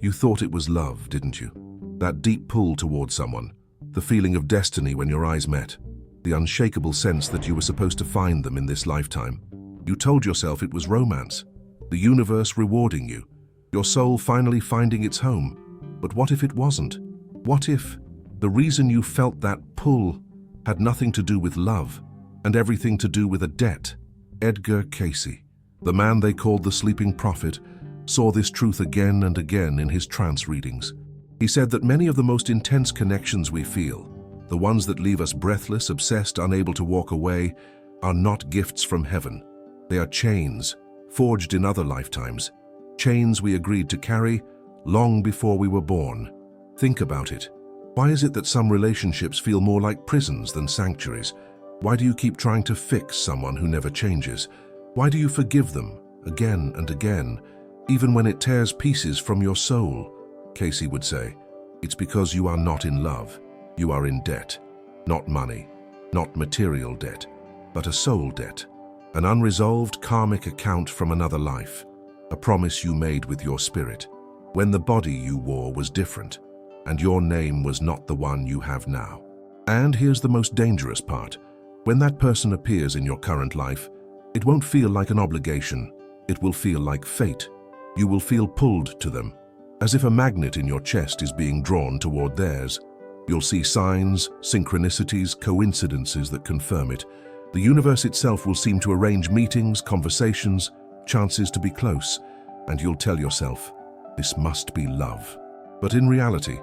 You thought it was love, didn't you? That deep pull towards someone, the feeling of destiny when your eyes met, the unshakable sense that you were supposed to find them in this lifetime. You told yourself it was romance, the universe rewarding you, your soul finally finding its home. But what if it wasn't? What if the reason you felt that pull had nothing to do with love and everything to do with a debt? Edgar Cayce, the man they called the sleeping prophet, saw this truth again and again in his trance readings. He said that many of the most intense connections we feel, the ones that leave us breathless, obsessed, unable to walk away, are not gifts from heaven. They are chains, forged in other lifetimes, chains we agreed to carry long before we were born. Think about it. Why is it that some relationships feel more like prisons than sanctuaries? Why do you keep trying to fix someone who never changes? Why do you forgive them again and again, even when it tears pieces from your soul? Cayce would say, it's because you are not in love. You are in debt. Not money, not material debt, but a soul debt. An unresolved karmic account from another life. A promise you made with your spirit, when the body you wore was different, and your name was not the one you have now. And here's the most dangerous part. When that person appears in your current life, it won't feel like an obligation. It will feel like fate. You will feel pulled to them, as if a magnet in your chest is being drawn toward theirs. You'll see signs, synchronicities, coincidences that confirm it. The universe itself will seem to arrange meetings, conversations, chances to be close, and you'll tell yourself, this must be love. But in reality,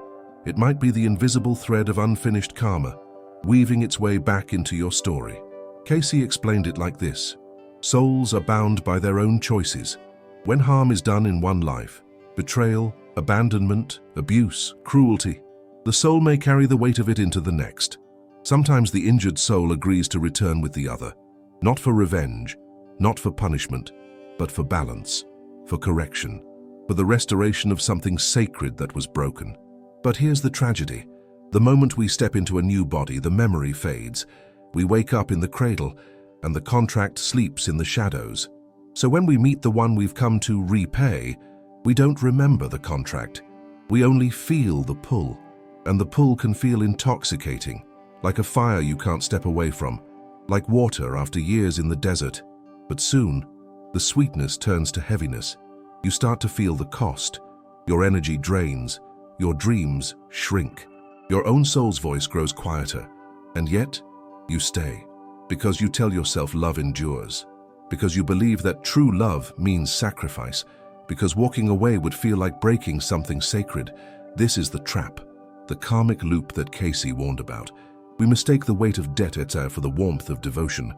it might be the invisible thread of unfinished karma, weaving its way back into your story. Cayce explained it like this: souls are bound by their own choices. When harm is done in one life, betrayal, abandonment, abuse, cruelty, the soul may carry the weight of it into the next. Sometimes the injured soul agrees to return with the other, not for revenge, not for punishment, but for balance, for correction, for the restoration of something sacred that was broken. But here's the tragedy. The moment we step into a new body, the memory fades. We wake up in the cradle, and the contract sleeps in the shadows. So when we meet the one we've come to repay, we don't remember the contract. We only feel the pull, and the pull can feel intoxicating, like a fire you can't step away from, like water after years in the desert. But soon, the sweetness turns to heaviness. You start to feel the cost. Your energy drains. Your dreams shrink. Your own soul's voice grows quieter. And yet, you stay. Because you tell yourself love endures. Because you believe that true love means sacrifice. Because walking away would feel like breaking something sacred. This is the trap, the karmic loop that Cayce warned about. We mistake the weight of debt for the warmth of devotion,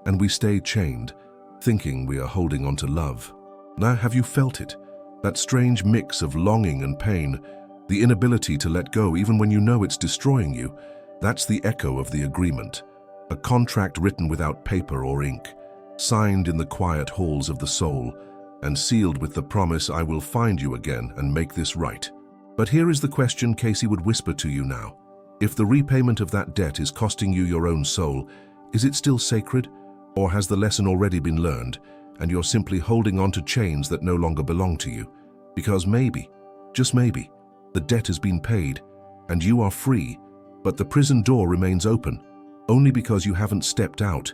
and we stay chained, thinking we are holding on to love. Now, have you felt it? That strange mix of longing and pain, the inability to let go even when you know it's destroying you. That's the echo of the agreement. A contract written without paper or ink, signed in the quiet halls of the soul, and sealed with the promise, I will find you again and make this right. But here is the question Cayce would whisper to you now. If the repayment of that debt is costing you your own soul, is it still sacred? Or has the lesson already been learned, and you're simply holding on to chains that no longer belong to you? Because maybe, just maybe, the debt has been paid, and you are free, but the prison door remains open, only because you haven't stepped out.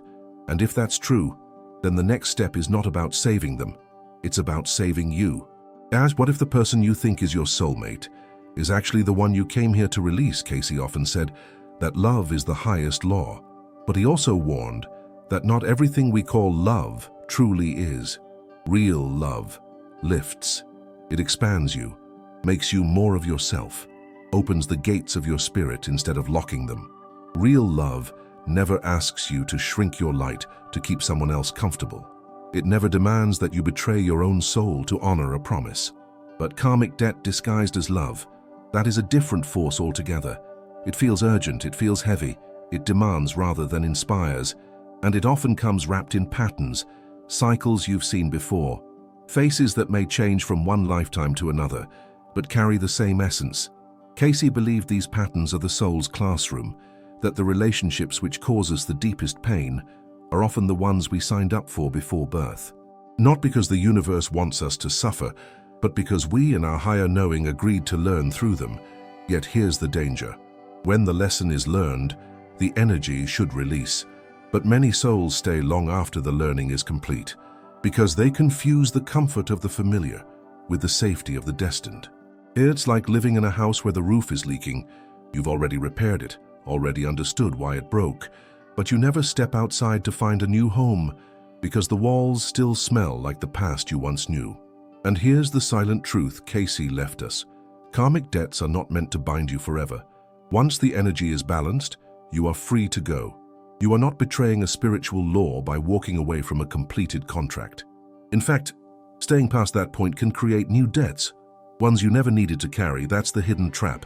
And if that's true, then the next step is not about saving them, it's about saving you. As what if the person you think is your soulmate is actually the one you came here to release? Cayce often said that love is the highest law, but he also warned that not everything we call love truly is. Real love lifts. It expands you, makes you more of yourself, opens the gates of your spirit instead of locking them. Real love never asks you to shrink your light to keep someone else comfortable. It never demands that you betray your own soul to honor a promise. But karmic debt disguised as love, that is a different force altogether. It feels urgent, it feels heavy, it demands rather than inspires, and it often comes wrapped in patterns, cycles you've seen before, faces that may change from one lifetime to another, but carry the same essence. Cayce believed these patterns are the soul's classroom, that the relationships which cause us the deepest pain are often the ones we signed up for before birth. Not because the universe wants us to suffer, but because we in our higher knowing agreed to learn through them. Yet here's the danger. When the lesson is learned, the energy should release. But many souls stay long after the learning is complete, because they confuse the comfort of the familiar with the safety of the destined. It's like living in a house where the roof is leaking. You've already repaired it, already understood why it broke, but you never step outside to find a new home, because the walls still smell like the past you once knew. And here's the silent truth Cayce left us. Karmic debts are not meant to bind you forever. Once the energy is balanced, you are free to go. You are not betraying a spiritual law by walking away from a completed contract. In fact, staying past that point can create new debts, ones you never needed to carry. That's the hidden trap.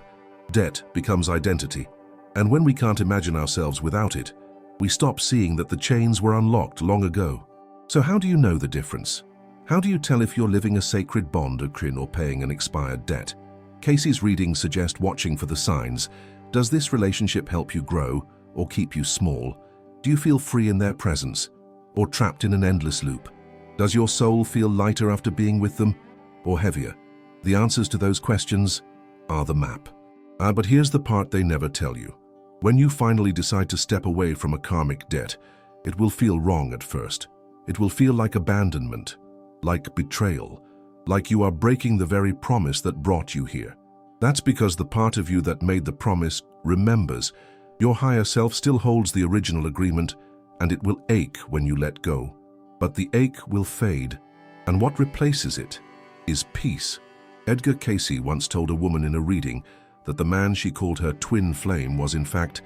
Debt becomes identity, and when we can't imagine ourselves without it, we stop seeing that the chains were unlocked long ago. So how do you know the difference? How do you tell if you're living a sacred bond or paying an expired debt? Cayce's readings suggest watching for the signs. Does this relationship help you grow or keep you small? Do you feel free in their presence or trapped in an endless loop? Does your soul feel lighter after being with them or heavier? The answers to those questions are the map. But here's the part they never tell you. When you finally decide to step away from a karmic debt, it will feel wrong at first. It will feel like abandonment, like betrayal, like you are breaking the very promise that brought you here. That's because the part of you that made the promise remembers. Your higher self still holds the original agreement, and it will ache when you let go. But the ache will fade, and what replaces it is peace. Edgar Cayce once told a woman in a reading that the man she called her twin flame was in fact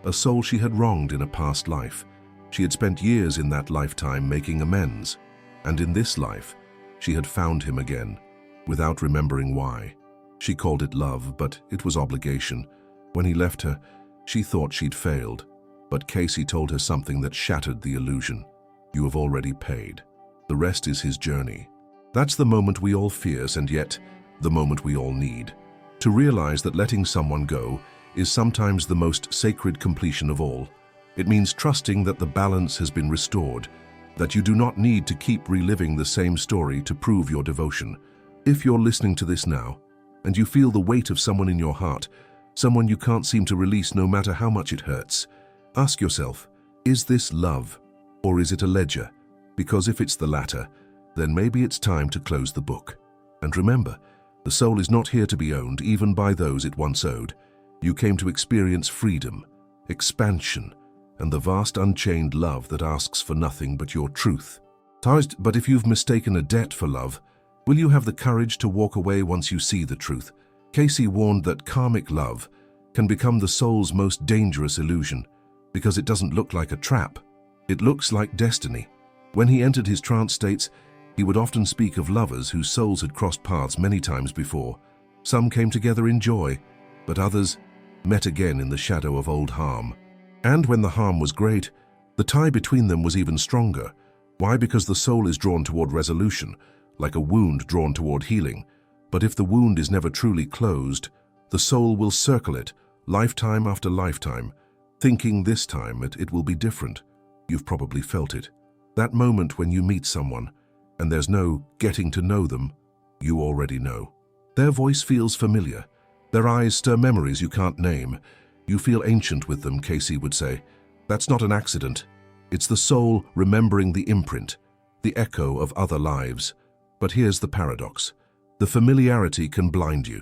a soul she had wronged in a past life. She had spent years in that lifetime making amends, and in this life she had found him again, without remembering why. She called it love, but it was obligation. When he left her, she thought she'd failed, but Cayce told her something that shattered the illusion. You have already paid. The rest is his journey. That's the moment we all fear, and yet the moment we all need. To realize that letting someone go is sometimes the most sacred completion of all. It means trusting that the balance has been restored, that you do not need to keep reliving the same story to prove your devotion. If you're listening to this now, and you feel the weight of someone in your heart, someone you can't seem to release no matter how much it hurts, ask yourself, is this love, or is it a ledger? Because if it's the latter, then maybe it's time to close the book. And remember, the soul is not here to be owned, even by those it once owed. You came to experience freedom, expansion, and the vast unchained love that asks for nothing but your truth. But if you've mistaken a debt for love, will you have the courage to walk away once you see the truth? Cayce warned that karmic love can become the soul's most dangerous illusion, because it doesn't look like a trap. It looks like destiny. When he entered his trance states, he would often speak of lovers whose souls had crossed paths many times before. Some came together in joy, but others met again in the shadow of old harm. And when the harm was great, the tie between them was even stronger. Why? Because the soul is drawn toward resolution, like a wound drawn toward healing. But if the wound is never truly closed, the soul will circle it, lifetime after lifetime, thinking this time it will be different. You've probably felt it. That moment when you meet someone, and there's no getting to know them, you already know. Their voice feels familiar. Their eyes stir memories you can't name. You feel ancient with them, Cayce would say. That's not an accident. It's the soul remembering the imprint, the echo of other lives. But here's the paradox. The familiarity can blind you.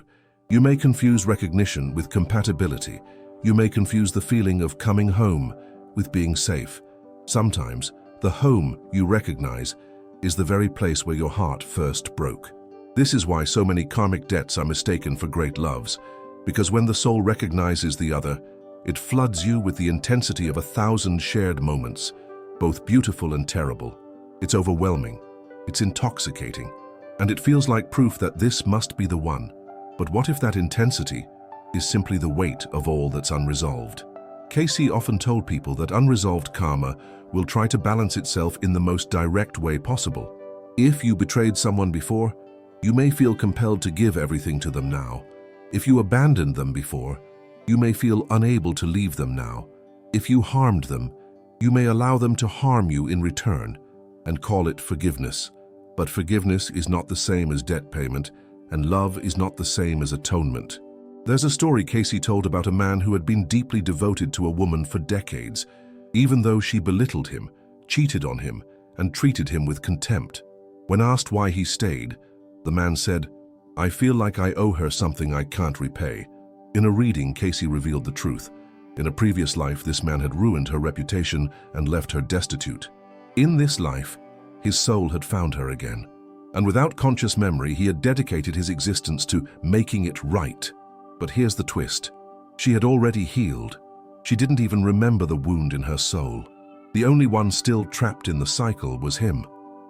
You may confuse recognition with compatibility. You may confuse the feeling of coming home with being safe. Sometimes, the home you recognize is the very place where your heart first broke. This is why so many karmic debts are mistaken for great loves, because when the soul recognizes the other, it floods you with the intensity of 1,000 shared moments, both beautiful and terrible. It's overwhelming, it's intoxicating, and it feels like proof that this must be the one. But what if that intensity is simply the weight of all that's unresolved? Cayce often told people that unresolved karma will try to balance itself in the most direct way possible. If you betrayed someone before, you may feel compelled to give everything to them now. If you abandoned them before, you may feel unable to leave them now. If you harmed them, you may allow them to harm you in return and call it forgiveness. But forgiveness is not the same as debt payment. and love is not the same as atonement. There's a story Cayce told about a man who had been deeply devoted to a woman for decades, even though she belittled him, cheated on him, and treated him with contempt. When asked why he stayed, the man said, "I feel like I owe her something I can't repay." In a reading, Cayce revealed the truth. In a previous life, this man had ruined her reputation and left her destitute. In this life, his soul had found her again, and without conscious memory, he had dedicated his existence to making it right. But here's the twist. She had already healed. She didn't even remember the wound in her soul. The only one still trapped in the cycle was him.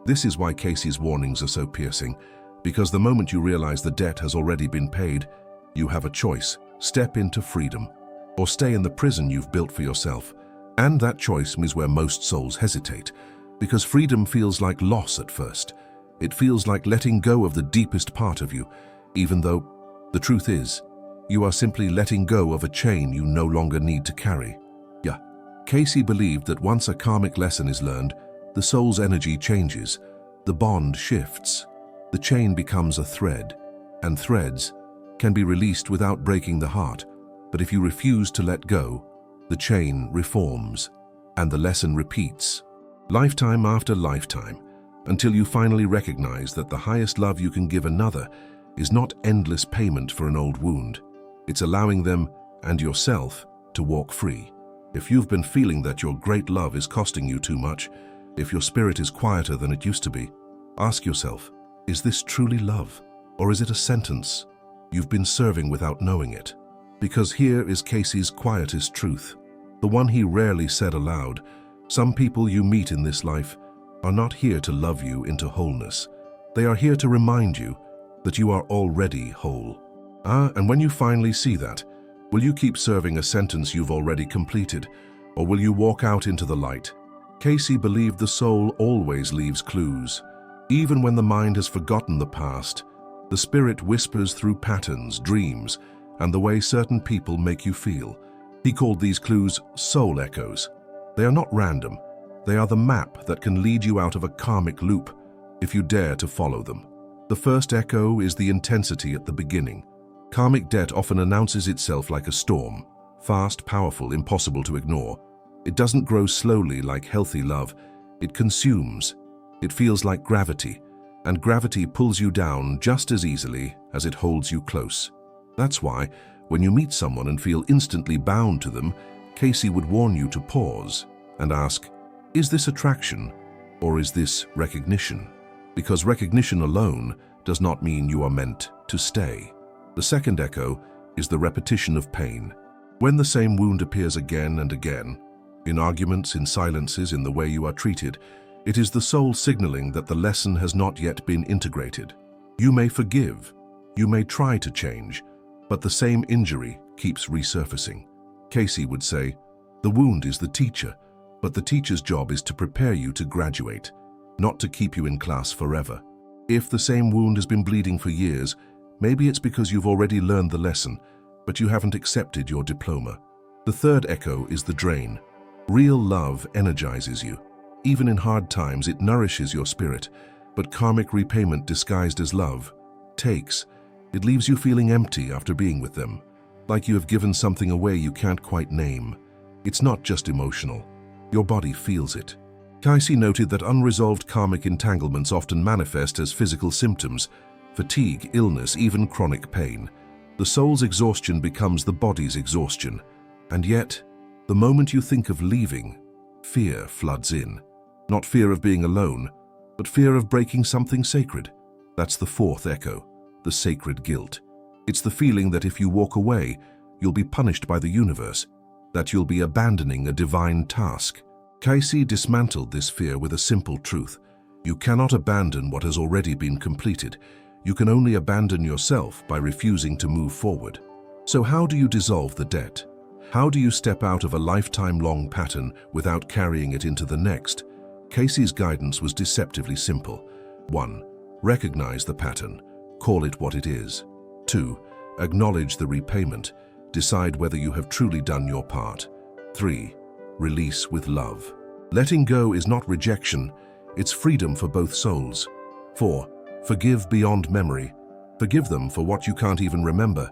This is why Cayce's warnings are so piercing, because the moment you realize the debt has already been paid, you have a choice: step into freedom, or stay in the prison you've built for yourself. And that choice is where most souls hesitate, because freedom feels like loss at first. It feels like letting go of the deepest part of you, even though the truth is, you are simply letting go of a chain you no longer need to carry. Cayce believed that once a karmic lesson is learned, the soul's energy changes, the bond shifts, the chain becomes a thread, and threads can be released without breaking the heart. But if you refuse to let go, the chain reforms, and the lesson repeats, lifetime after lifetime, until you finally recognize that the highest love you can give another is not endless payment for an old wound. It's allowing them and yourself to walk free. If you've been feeling that your great love is costing you too much, if your spirit is quieter than it used to be, ask yourself, is this truly love, or is it a sentence you've been serving without knowing it? Because here is Cayce's quietest truth, the one he rarely said aloud. Some people you meet in this life are not here to love you into wholeness. They are here to remind you that you are already whole. And when you finally see that, will you keep serving a sentence you've already completed, or will you walk out into the light? Cayce believed the soul always leaves clues. Even when the mind has forgotten the past, the spirit whispers through patterns, dreams, and the way certain people make you feel. He called these clues soul echoes. They are not random. They are the map that can lead you out of a karmic loop if you dare to follow them. The first echo is the intensity at the beginning. Karmic debt often announces itself like a storm, fast, powerful, impossible to ignore. It doesn't grow slowly like healthy love. It consumes. It feels like gravity, and gravity pulls you down just as easily as it holds you close. That's why, when you meet someone and feel instantly bound to them, Cayce would warn you to pause and ask, is this attraction, or is this recognition? Because recognition alone does not mean you are meant to stay. The second echo is the repetition of pain. When the same wound appears again and again, in arguments, in silences, in the way you are treated, it is the soul signaling that the lesson has not yet been integrated. You may forgive, you may try to change, but the same injury keeps resurfacing. Cayce would say, the wound is the teacher, but the teacher's job is to prepare you to graduate, not to keep you in class forever. If the same wound has been bleeding for years, maybe it's because you've already learned the lesson, but you haven't accepted your diploma. The third echo is the drain. Real love energizes you. Even in hard times, it nourishes your spirit, but karmic repayment disguised as love takes. It leaves you feeling empty after being with them, like you have given something away you can't quite name. It's not just emotional. Your body feels it. Cayce noted that unresolved karmic entanglements often manifest as physical symptoms: fatigue, illness, even chronic pain. The soul's exhaustion becomes the body's exhaustion. And yet, the moment you think of leaving, fear floods in. Not fear of being alone, but fear of breaking something sacred. That's the fourth echo, the sacred guilt. It's the feeling that if you walk away, you'll be punished by the universe, that you'll be abandoning a divine task. Cayce dismantled this fear with a simple truth. You cannot abandon what has already been completed. You can only abandon yourself by refusing to move forward. So how do you dissolve the debt? How do you step out of a lifetime-long pattern without carrying it into the next? Cayce's guidance was deceptively simple. 1. Recognize the pattern. Call it what it is. 2. Acknowledge the repayment. Decide whether you have truly done your part. 3. Release with love. Letting go is not rejection, it's freedom for both souls. 4. Forgive beyond memory. Forgive them for what you can't even remember,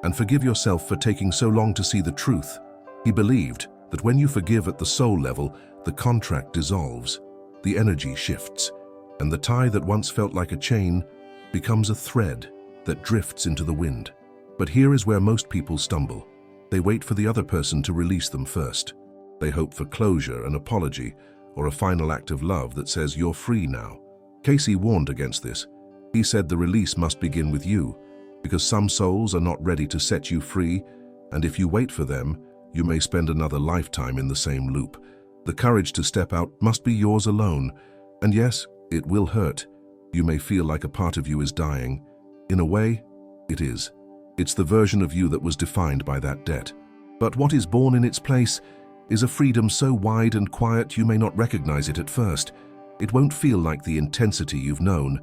and forgive yourself for taking so long to see the truth. He believed that when you forgive at the soul level, the contract dissolves, the energy shifts, and the tie that once felt like a chain becomes a thread that drifts into the wind. But here is where most people stumble. They wait for the other person to release them first. They hope for closure, an apology, or a final act of love that says you're free now. Cayce warned against this. He said the release must begin with you, because some souls are not ready to set you free, and if you wait for them, you may spend another lifetime in the same loop. The courage to step out must be yours alone, and yes, it will hurt. You may feel like a part of you is dying. In a way, it is. It's the version of you that was defined by that debt. But what is born in its place is a freedom so wide and quiet you may not recognize it at first. It won't feel like the intensity you've known.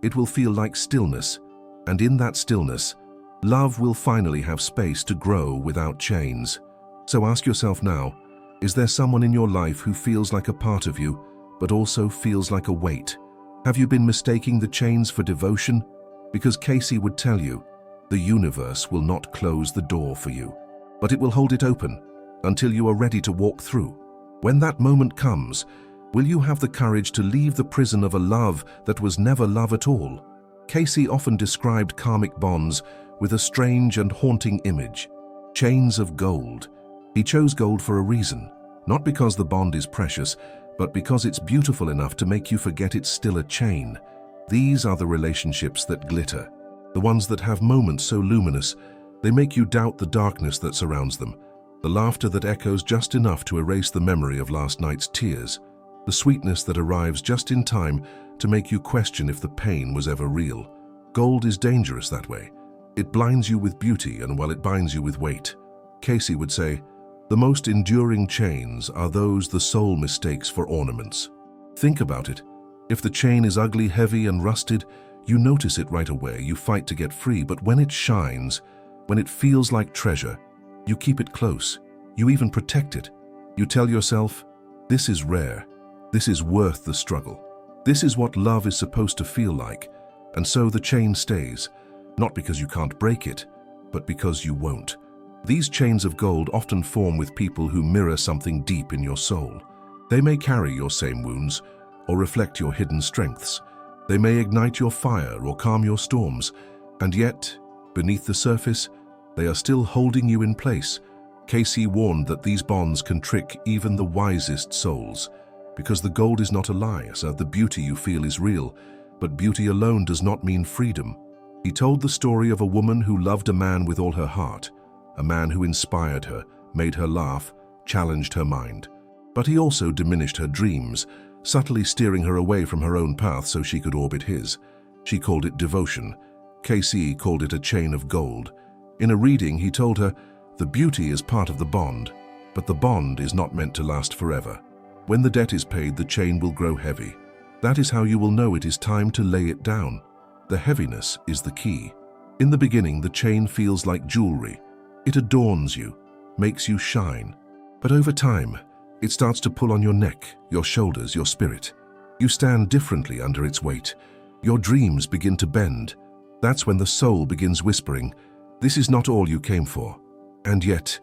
It will feel like stillness. And in that stillness, love will finally have space to grow without chains. So ask yourself now, is there someone in your life who feels like a part of you, but also feels like a weight? Have you been mistaking the chains for devotion? Because Cayce would tell you, the universe will not close the door for you, but it will hold it open until you are ready to walk through. When that moment comes, will you have the courage to leave the prison of a love that was never love at all? Cayce often described karmic bonds with a strange and haunting image. Chains of gold. He chose gold for a reason, not because the bond is precious, but because it's beautiful enough to make you forget it's still a chain. These are the relationships that glitter, the ones that have moments so luminous, they make you doubt the darkness that surrounds them, the laughter that echoes just enough to erase the memory of last night's tears, the sweetness that arrives just in time to make you question if the pain was ever real. Gold is dangerous that way. It blinds you with beauty, and while it binds you with weight. Cayce would say, the most enduring chains are those the soul mistakes for ornaments. Think about it. If the chain is ugly, heavy, and rusted, you notice it right away, you fight to get free, but when it shines, when it feels like treasure, you keep it close, you even protect it. You tell yourself, this is rare, this is worth the struggle. This is what love is supposed to feel like, and so the chain stays, not because you can't break it, but because you won't. These chains of gold often form with people who mirror something deep in your soul. They may carry your same wounds, or reflect your hidden strengths. They may ignite your fire or calm your storms, and yet, beneath the surface, they are still holding you in place. Cayce warned that these bonds can trick even the wisest souls, because the gold is not a lie, so the beauty you feel is real, but beauty alone does not mean freedom. He told the story of a woman who loved a man with all her heart, a man who inspired her, made her laugh, challenged her mind. But he also diminished her dreams, subtly steering her away from her own path so she could orbit his. She called it devotion. Cayce called it a chain of gold. In a reading, he told her, the beauty is part of the bond, but the bond is not meant to last forever. When the debt is paid, the chain will grow heavy. That is how you will know it is time to lay it down. The heaviness is the key. In the beginning, the chain feels like jewelry. It adorns you, makes you shine. But over time, it starts to pull on your neck, your shoulders, your spirit. You stand differently under its weight. Your dreams begin to bend. That's when the soul begins whispering, this is not all you came for. And yet,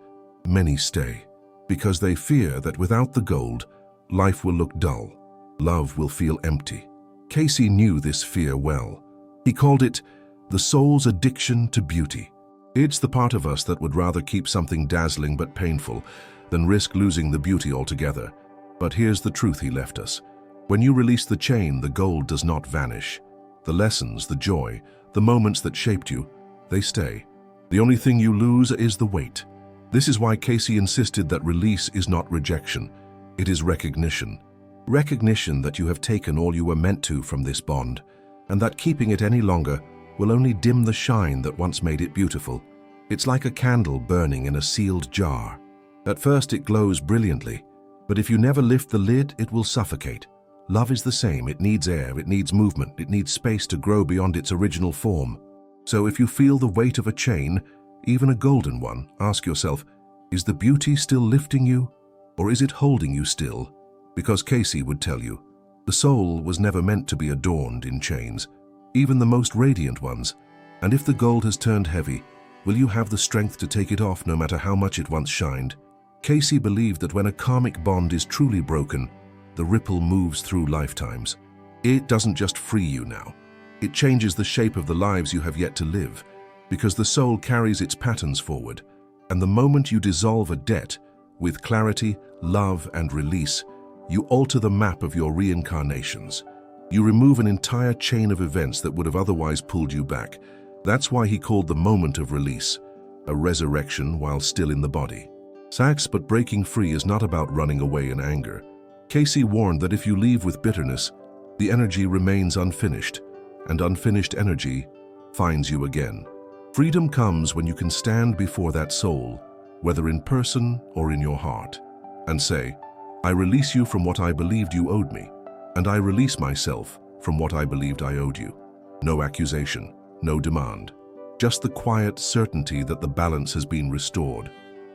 many stay, because they fear that without the gold, life will look dull. Love will feel empty. Cayce knew this fear well. He called it the soul's addiction to beauty. It's the part of us that would rather keep something dazzling but painful than risk losing the beauty altogether. But here's the truth he left us. When you release the chain, the gold does not vanish. The lessons, the joy, the moments that shaped you, they stay. The only thing you lose is the weight. This is why Cayce insisted that release is not rejection. It is recognition. Recognition that you have taken all you were meant to from this bond, and that keeping it any longer will only dim the shine that once made it beautiful. It's like a candle burning in a sealed jar. At first it glows brilliantly, but if you never lift the lid, it will suffocate. Love is the same. It needs air, it needs movement, it needs space to grow beyond its original form. So if you feel the weight of a chain, even a golden one, ask yourself, is the beauty still lifting you, or is it holding you still? Because Cayce would tell you, the soul was never meant to be adorned in chains. Even the most radiant ones, And if the gold has turned heavy, will you have the strength to take it off no matter how much it once shined? Cayce believed that when a karmic bond is truly broken, the ripple moves through lifetimes. It doesn't just free you now. It changes the shape of the lives you have yet to live, because the soul carries its patterns forward, and the moment you dissolve a debt with clarity, love, and release, you alter the map of your reincarnations. You remove an entire chain of events that would have otherwise pulled you back. That's why he called the moment of release a resurrection while still in the body. But breaking free is not about running away in anger. Cayce warned that if you leave with bitterness, the energy remains unfinished, and unfinished energy finds you again. Freedom comes when you can stand before that soul, whether in person or in your heart, and say, I release you from what I believed you owed me, and I release myself from what I believed I owed you. No accusation, no demand, just the quiet certainty that the balance has been restored.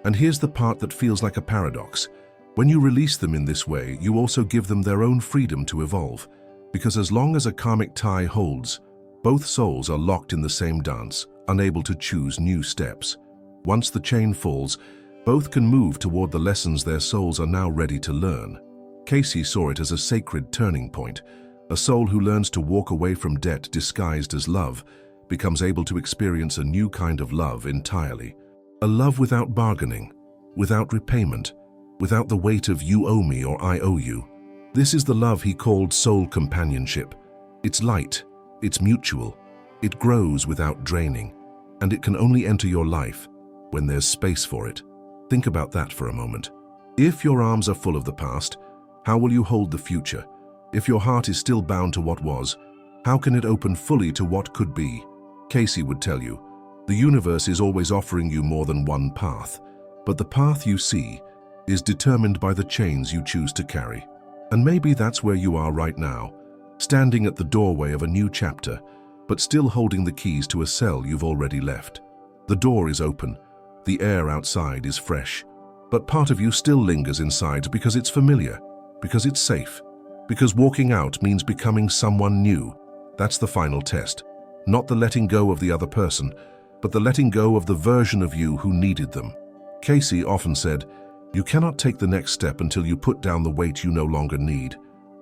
And here's the part that feels like a paradox. When you release them in this way, you also give them their own freedom to evolve, because as long as a karmic tie holds, both souls are locked in the same dance, unable to choose new steps. Once the chain falls, both can move toward the lessons their souls are now ready to learn. Cayce saw it as a sacred turning point. A soul who learns to walk away from debt disguised as love becomes able to experience a new kind of love entirely. A love without bargaining, without repayment, without the weight of you owe me or I owe you. This is the love he called soul companionship. It's light, it's mutual, it grows without draining, and it can only enter your life when there's space for it. Think about that for a moment. If your arms are full of the past, how will you hold the future? If your heart is still bound to what was, how can it open fully to what could be? Cayce would tell you, the universe is always offering you more than one path, but the path you see is determined by the chains you choose to carry. And maybe that's where you are right now, standing at the doorway of a new chapter, but still holding the keys to a cell you've already left. The door is open, the air outside is fresh, but part of you still lingers inside because it's familiar, because it's safe, because walking out means becoming someone new. That's the final test. Not the letting go of the other person, but the letting go of the version of you who needed them. Cayce often said, you cannot take the next step until you put down the weight you no longer need.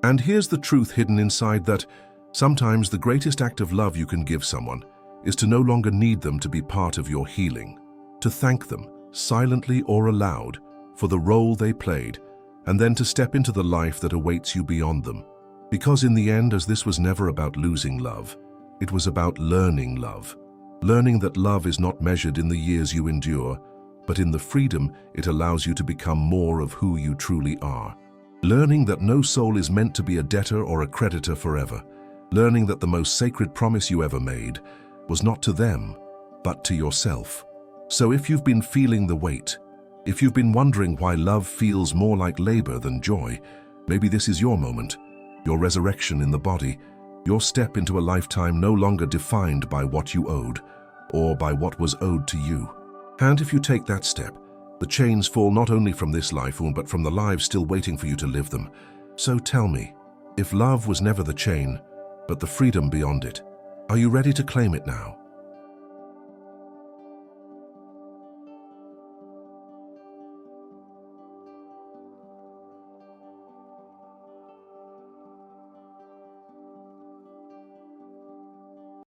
And here's the truth hidden inside that sometimes the greatest act of love you can give someone is to no longer need them to be part of your healing, to thank them, silently or aloud, for the role they played, and then to step into the life that awaits you beyond them. Because in the end, as this was never about losing love, it was about learning love. Learning that love is not measured in the years you endure, but in the freedom it allows you to become more of who you truly are. Learning that no soul is meant to be a debtor or a creditor forever. Learning that the most sacred promise you ever made was not to them, but to yourself. So if you've been feeling the weight, if you've been wondering why love feels more like labor than joy, maybe this is your moment, your resurrection in the body, your step into a lifetime no longer defined by what you owed, or by what was owed to you. And if you take that step, the chains fall not only from this life, but from the lives still waiting for you to live them. So tell me, if love was never the chain, but the freedom beyond it, are you ready to claim it now?